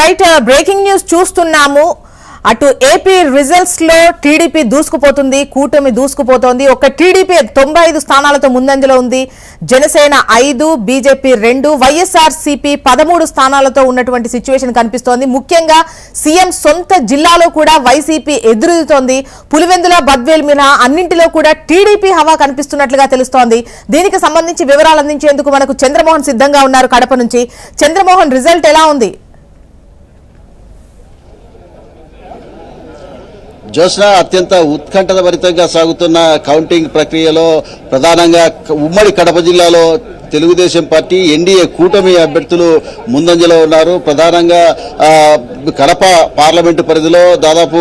Right breaking news చూస్తున్నాము. అటు AP results లో టీడీపీ దూసుకుపోతుంది, కూటమి దూసుకుపోతోంది. ఒక టీడీపీ 95 స్థానాలతో ముందంజలో ఉంది. జనసేన 5, బీజేపీ 2, వైఎస్ఆర్సీపీ 13 స్థానాలతో ఉన్నటువంటి సిచ్యువేషన్ కనిపిస్తోంది. ముఖ్యంగా సీఎం సొంత జిల్లాలో కూడా వైసీపీ ఎదురుతోంది. పులివెందుల, బద్వేల్ మినహా అన్నింటిలో కూడా టీడీపీ హవా కనిపిస్తున్నట్లుగా తెలుస్తోంది. దీనికి సంబంధించి వివరాలు అందించేందుకు మనకు చంద్రమోహన్ సిద్ధంగా ఉన్నారు కడప నుంచి. చంద్రమోహన్, రిజల్ట్ ఎలా ఉంది? జోస్నా, అత్యంత ఉత్కంఠభరితంగా సాగుతున్న కౌంటింగ్ ప్రక్రియలో ప్రధానంగా ఉమ్మడి కడప జిల్లాలో తెలుగుదేశం పార్టీ ఎన్డీఏ కూటమి అభ్యర్థులు ముందంజలో ఉన్నారు. ప్రధానంగా కడప పార్లమెంటు పరిధిలో దాదాపు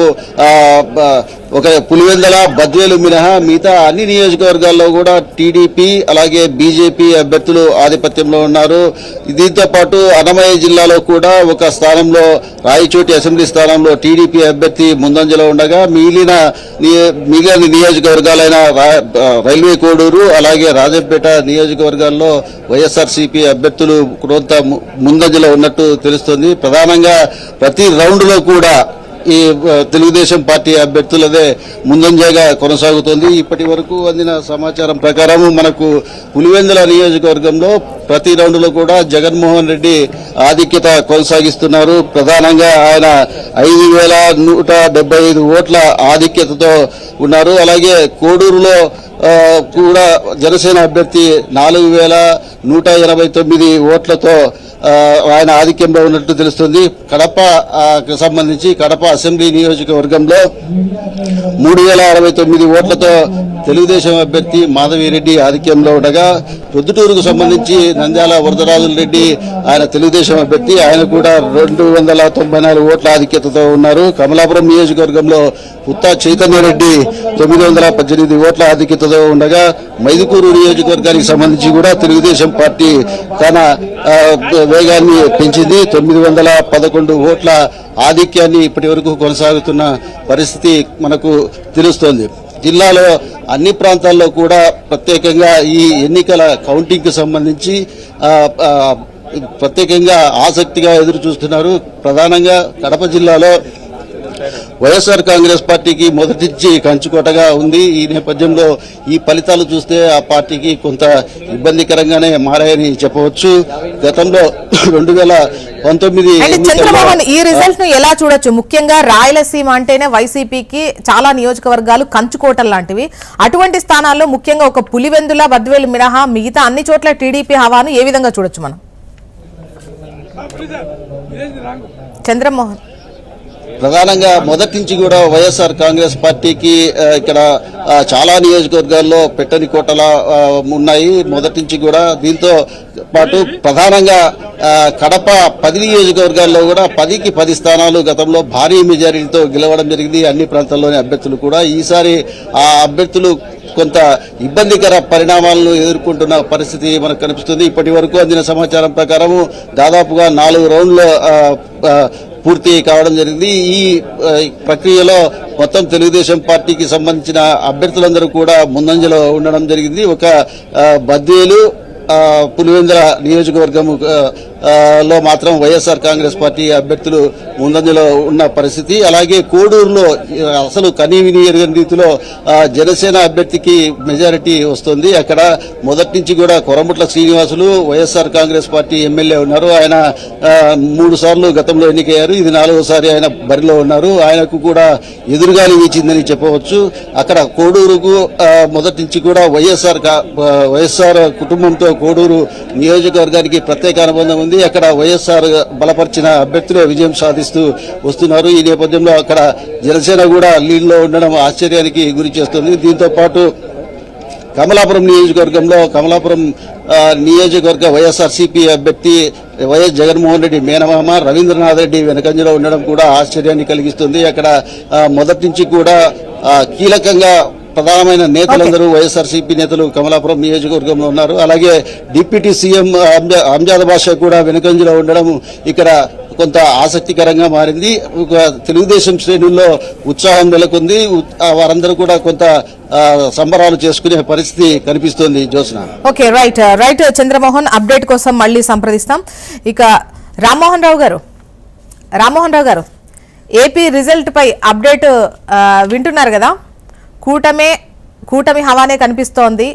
ఒక పులివెందల, బద్వేలు మినహా మిగతా అన్ని నియోజకవర్గాల్లో కూడా టీడీపీ అలాగే బీజేపీ అభ్యర్థులు ఆధిపత్యంలో ఉన్నారు. దీంతో పాటు అన్నమయ్య జిల్లాలో కూడా ఒక స్థానంలో, రాయచోటి అసెంబ్లీ స్థానంలో టీడీపీ అభ్యర్థి ముందంజలో ఉండగా మిగిలిన నియోజకవర్గాలైన రైల్వే కోడూరు అలాగే రాజంపేట నియోజకవర్గాల్లో వైఎస్ఆర్సీపీ అభ్యర్థులు కొంత ముందంజలో ఉన్నట్టు తెలుస్తోంది. ప్రధానంగా ప్రతి రౌండ్లో కూడా ఈ తెలుగుదేశం పార్టీ అభ్యర్థులదే ముందంజగా కొనసాగుతోంది. ఇప్పటి వరకు అందిన సమాచారం ప్రకారం మనకు పులివెందుల నియోజకవర్గంలో ప్రతి రౌండ్లో కూడా జగన్మోహన్ రెడ్డి ఆధిక్యత కొనసాగిస్తున్నారు. ప్రధానంగా ఆయన 5175 ఓట్ల ఆధిక్యతతో ఉన్నారు. అలాగే కోడూరులో కూడా జనసేన అభ్యర్థి 4189 ఓట్లతో ఆయన ఆధిక్యంలో ఉన్నట్టు తెలుస్తుంది. కడపకు సంబంధించి కడప అసెంబ్లీ నియోజకవర్గంలో 3069 ఓట్లతో తెలుగుదేశం అభ్యర్థి మాధవిరెడ్డి ఆధిక్యంలో ఉండగా, ప్రొద్దుటూరుకు సంబంధించి నంద్యాల వరదరాజుల రెడ్డి ఆయన తెలుగుదేశం అభ్యర్థి, ఆయన కూడా 294 ఓట్ల ఆధిక్యతతో ఉన్నారు. కమలాపురం నియోజకవర్గంలో పుత్తా చైతన్యరెడ్డి 918 ఓట్ల ఆధిక్యతతో ఉండగా, మైదుకూరు నియోజకవర్గానికి సంబంధించి కూడా తెలుగుదేశం పార్టీ తన వేగాన్ని పెంచింది. 911 ఓట్ల ఆధిక్యాన్ని ఇప్పటి వరకు కొనసాగుతున్న పరిస్థితి మనకు తెలుస్తోంది. జిల్లాలో అన్ని ప్రాంతాల్లో కూడా ప్రత్యేకంగా ఈ ఎన్నికల కౌంటింగ్ కు సంబంధించి ప్రత్యేకంగా ఆసక్తిగా ఎదురు చూస్తున్నారు. ప్రధానంగా కడప జిల్లాలో వైఎస్ఆర్ కాంగ్రెస్ పార్టీకి మొదటిచ్చి కంచుకోటగా ఉంది. ఈ నేపథ్యంలో ఈ ఫలితాలు చూస్తే ఆ పార్టీకి కొంత ఇబ్బందికరంగానే మారాయని చెప్పవచ్చు. గతంలో 2019 చంద్రమోహన్, ఈ రిజల్ట్ ను ఎలా చూడొచ్చు? ముఖ్యంగా రాయలసీమ అంటేనే వైసీపీకి చాలా నియోజకవర్గాలు కంచుకోటలు లాంటివి. అటువంటి స్థానాల్లో ముఖ్యంగా ఒక పులివెందుల, బద్వేలు మినహా మిగతా అన్ని చోట్ల టీడీపీ హవాను ఏ విధంగా చూడొచ్చు మనం? చంద్రమోహన్, ప్రధానంగా మొదటి నుంచి కూడా వైఎస్ఆర్ కాంగ్రెస్ పార్టీకి ఇక్కడ చాలా నియోజకవర్గాల్లో పెట్టని కోటల ఉన్నాయి మొదటి నుంచి కూడా. దీంతో పాటు ప్రధానంగా కడప 10 నియోజకవర్గాల్లో కూడా 10కి 10 స్థానాలు గతంలో భారీ మెజారిటీతో గెలవడం జరిగింది. అన్ని ప్రాంతాల్లోని అభ్యర్థులు కూడా ఈసారి ఆ అభ్యర్థులు కొంత ఇబ్బందికర పరిణామాలను ఎదుర్కొంటున్న పరిస్థితి మనకు కనిపిస్తుంది. ఇప్పటి వరకు అందిన సమాచారం ప్రకారం దాదాపుగా 4 రౌండ్లు పూర్తి కావడం జరిగింది. ఈ ప్రక్రియలో మొత్తం తెలుగుదేశం పార్టీకి సంబంధించిన అభ్యర్థులందరూ కూడా ముందంజలో ఉండడం జరిగింది. ఒక బద్వేలు, పులివెందుల నియోజకవర్గం లో మాత్రం వైఎస్ఆర్ కాంగ్రెస్ పార్టీ అభ్యర్థులు ముందంజలో ఉన్న పరిస్థితి. అలాగే కోడూరులో అసలు కనీవిని ఎరుగని రీతిలో జనసేన అభ్యర్థికి మెజారిటీ వస్తుంది. అక్కడ మొదటి నుంచి కూడా కొరముట్ల శ్రీనివాసులు వైఎస్ఆర్ కాంగ్రెస్ పార్టీ ఎమ్మెల్యే ఉన్నారు. ఆయన 3 సార్లు గతంలో ఎన్నికయ్యారు. ఇది 4వసారి ఆయన బరిలో ఉన్నారు. ఆయనకు కూడా ఎదురుగాలి వీచిందని చెప్పవచ్చు. అక్కడ కోడూరుకు మొదటి నుంచి కూడా వైఎస్ఆర్ కుటుంబంతో కోడూరు నియోజకవర్గానికి ప్రత్యేక అనుబంధం ఉంది. అక్కడ వైఎస్ఆర్ బలపరిచిన అభ్యర్థులే విజయం సాధిస్తూ వస్తున్నారు. ఈ నేపథ్యంలో అక్కడ జనసేన కూడా లీడ్లో ఉండడం ఆశ్చర్యానికి గురి చేస్తుంది. దీంతో పాటు కమలాపురం నియోజకవర్గ వైఎస్ఆర్సీపీ అభ్యర్థి వైఎస్ జగన్మోహన్ రెడ్డి మేనమామ రవీంద్రనాథ్ రెడ్డి వెనకంజలో ఉండడం కూడా ఆశ్చర్యాన్ని కలిగిస్తుంది. అక్కడ మొదటి నుంచి కూడా కీలకంగా ప్రధానమైన నేతలందరూ వైఎస్ఆర్సీపీ నేతలు కమలాపురం నియోజకవర్గంలో ఉన్నారు. అలాగే డిప్యూటీ సీఎం అంజాద్ బాషా కూడా వెనుకంజలో ఉండడం ఇక్కడ కొంత ఆసక్తికరంగా మారింది. తెలుగుదేశం శ్రేణుల్లో ఉత్సాహం నెలకొంది. వారందరూ కూడా కొంత సంబరాలు చేసుకునే పరిస్థితి కనిపిస్తోంది. Josna, okay, right Chandramohan, update కోసం మళ్ళీ సంప్రదిస్తాం. ఇక రామ్మోహన్ రావు గారు, రామ్మోహన్ రావు గారు, ఏపీ రిజల్ట్ పై అప్డేట్ వింటున్నారు కదా, కూటమి హవానే కనిపిస్తోంది.